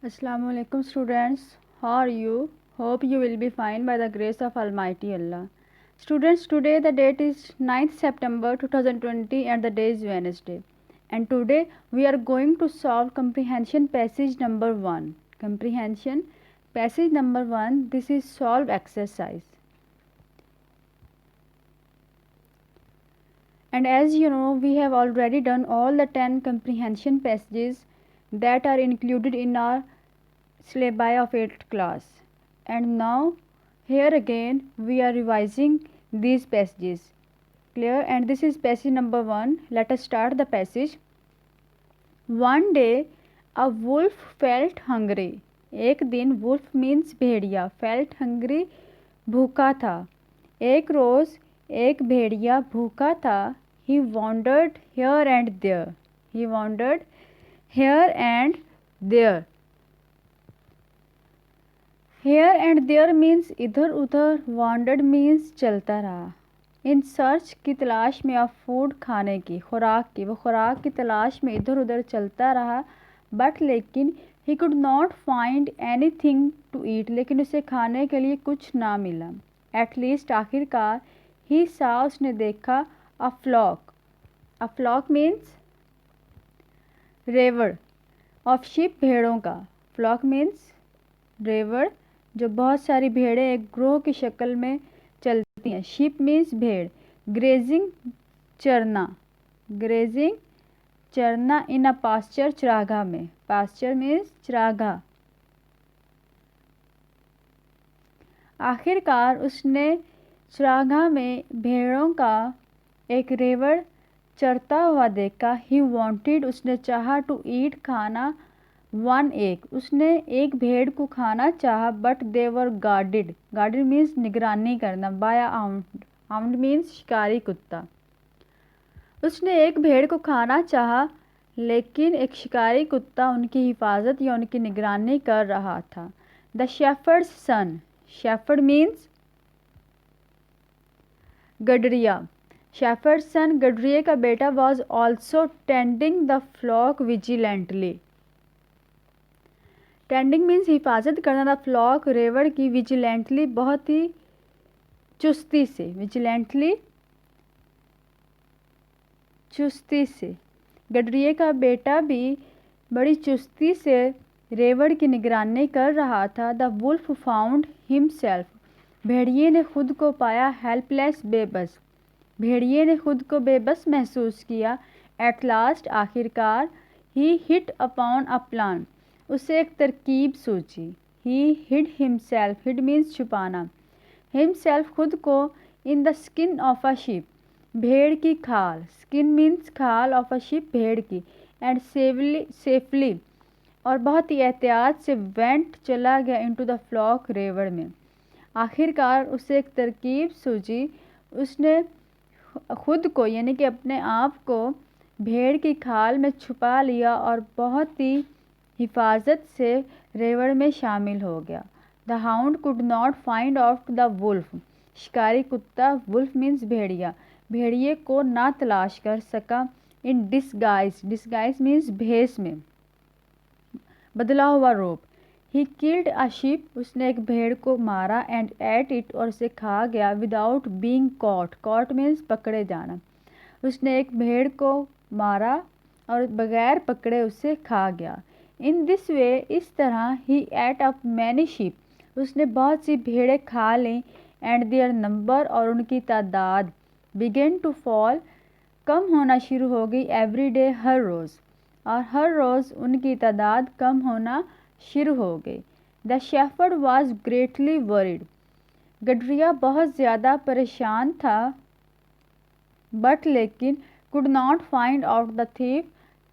Assalamu alaikum students. How are you? Hope you will be fine by the grace of Almighty Allah. Students, today the date is 9th September 2020 and the day is Wednesday. And today we are going to solve comprehension passage number 1. Comprehension passage number 1. This is solve exercise. And as you know, we have already done all the 10 comprehension passages that are included in our syllabi of 8th class. And now here again we are revising these passages. Clear? And this is passage number 1. Let us start the passage. One day a wolf felt hungry. एक दिन wolf means भेड़िया, felt hungry भूखा था. एक रोज एक भेड़िया भूखा था. He wandered here and there. He wandered here and there. Here and there means इधर उधर. Wandered means चलता रहा. इन सर्च की तलाश में ऑफ फूड खाने की, खुराक की. वो खुराक की तलाश में इधर उधर चलता रहा. बट लेकिन he could not find anything to eat. लेकिन उसे खाने के लिए कुछ ना मिला. एट लीस्ट आखिरकार ही सा उसने देखा a flock. A flock means रेवड़ ऑफ शिप भेड़ों का. फ्लॉक मीन्स रेवड़ जो बहुत सारी भेड़ें एक ग्रोह की शक्ल में चलती हैं. शिप मीन्स भेड़. ग्रेजिंग चरना. ग्रेजिंग चरना इन अ पास्चर चरागाह में. पास्चर मीन्स चरागाह. आखिरकार उसने चरागाह में भेड़ों का एक रेवड़ चरता हुआ देखा. ही वांटेड उसने चाहा टू ईट खाना वन एक. उसने एक भेड़ को खाना चाहा. But they were guarded. Guarded means निगरानी करना. बाय आउंड. आउंड मीन्स शिकारी कुत्ता. उसने एक भेड़ को खाना चाहा लेकिन एक शिकारी कुत्ता उनकी हिफाजत या उनकी निगरानी कर रहा था. The shepherd's son. Shepherd means गडरिया. शेफर्ड्स सन गडरिये का बेटा was also tending the flock vigilantly. Tending means हिफाजत करना. द फ्लॉक रेवड़ की. विजिलेंटली बहुत ही चुस्ती से. विजिलेंटली चुस्ती से. गडरिये का बेटा भी बड़ी चुस्ती से रेवड़ की निगरानी कर रहा था. The wolf found himself. भेड़िए ने खुद को पाया हेल्पलेस बेबस. भेड़िए ने खुद को बेबस महसूस किया. एट लास्ट आखिरकार he hit upon a plan. उसे एक तरकीब सूझी. He hid himself. Hid means छुपाना. हिमसेल्फ खुद को. In the skin of a sheep. भेड़ की खाल. स्किन मीन्स खाल. ऑफ अ शिप भेड़ की. एंड सेफली और बहुत ही एहतियात से वेंट चला गया इनटू द फ्लॉक रेवड़ में. आखिरकार उसे एक तरकीब सूझी. उसने खुद को यानी कि अपने आप को भेड़ की खाल में छुपा लिया और बहुत ही हिफाजत से रेवड़ में शामिल हो गया. The hound could not find out the wolf. शिकारी कुत्ता. वुल्फ मीन्स भेड़िया. भेड़िए को ना तलाश कर सका. In disguise. डिस्गाइज मीन्स भेस में, बदला हुआ रूप. He killed a sheep. उसने एक भेड़ को मारा. एंड एट इट और उसे खा गया. Without being caught. Caught means पकड़े जाना. उसने एक भेड़ को मारा और बगैर पकड़े उसे खा गया. इन दिस वे इस तरह ही एट अप मैनी शीप. उसने बहुत सी भेड़ें खा लीं. एंड देयर नंबर और उनकी तादाद बिगेन टू फॉल कम होना शुरू हो गई. एवरी डे हर रोज़. और हर रोज़ उनकी तादाद कम होना शुरू हो गई. The shepherd was greatly worried. गडरिया बहुत ज़्यादा परेशान था. बट लेकिन could not find out the thief.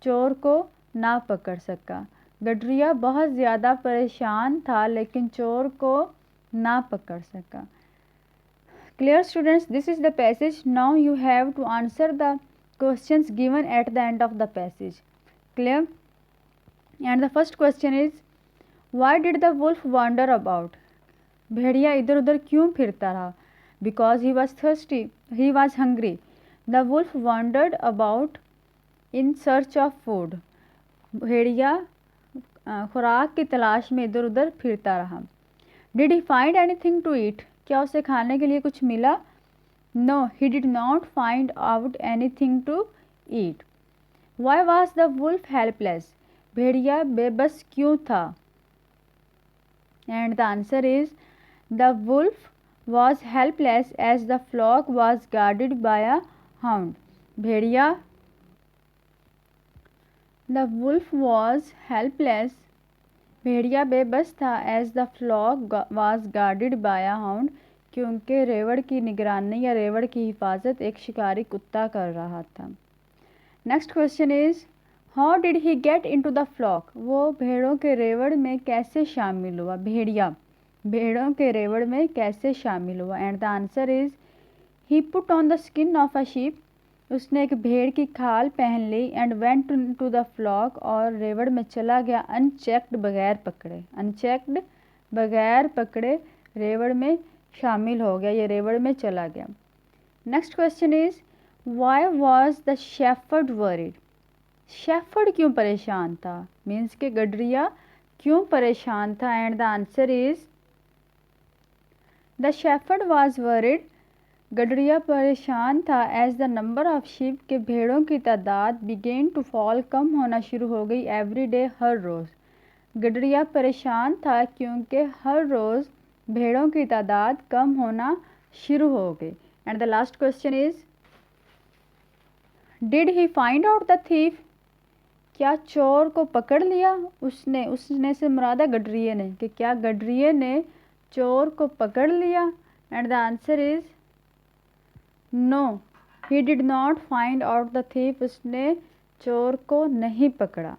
चोर को ना पकड़ सका. गडरिया बहुत ज़्यादा परेशान था लेकिन चोर को ना पकड़ सका. Clear students, this is the passage. Now you have to answer the questions given at the end of the passage. Clear? And the first question is, why did the wolf wander about? भेड़िया इधर उधर क्यों फिरता रहा? Because he was thirsty. He was hungry. The wolf wandered about in search of food. भेड़िया खुराक की तलाश में इधर उधर फिरता रहा। Did he find anything to eat, क्या उसे खाने के लिए कुछ मिला? No, he did not find out anything to eat. Why was the wolf helpless, भेड़िया बेबस क्यों था? And the answer is the wolf was helpless as the flock was guarded by a hound. भेड़िया द वुल्फ वॉज हेल्पलेस, भेड़िया बेबस था, as the flock was guarded by a hound, क्योंकि रेवड़ की निगरानी या रेवड़ की हिफाजत एक शिकारी कुत्ता कर रहा था। Next question is how did he get into the flock, वो भेड़ों के रेवड़ में कैसे शामिल हुआ? भेड़िया भेड़ों के रेवड़ में कैसे शामिल हुआ? And the answer is he put on the skin of a sheep, उसने एक भेड़ की खाल पहन ली। And went to the flock, और रेवड़ में चला गया। अनचेक्ड, बगैर पकड़े, अनचेक्ड बगैर पकड़े रेवड़ में शामिल हो गया, ये रेवड़ में चला गया। Next question is why was the shepherd worried, shepherd क्यों परेशान था? मीन्स के गडरिया क्यों परेशान था? And the answer is the shepherd was worried, गडरिया परेशान था as the number of sheep, के भेड़ों की तादाद बिगेन टू फॉल, कम होना शुरू हो गई। एवरी डे, हर रोज़। गडरिया परेशान था क्योंकि हर रोज़ भेड़ों की तादाद कम होना शुरू हो गई। And the last question is did he find out the thief, क्या चोर को पकड़ लिया उसने से मुरादा गडरिये ने, कि क्या गडरिये ने चोर को पकड़ लिया? And the answer is no, he did not find out the thief, उसने चोर को नहीं पकड़ा।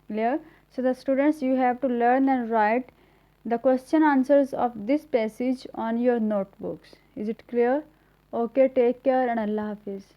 Clear? So the students, you have to learn and write the question answers of this passage on your notebooks. Is it clear? Okay, take care and Allah Hafiz.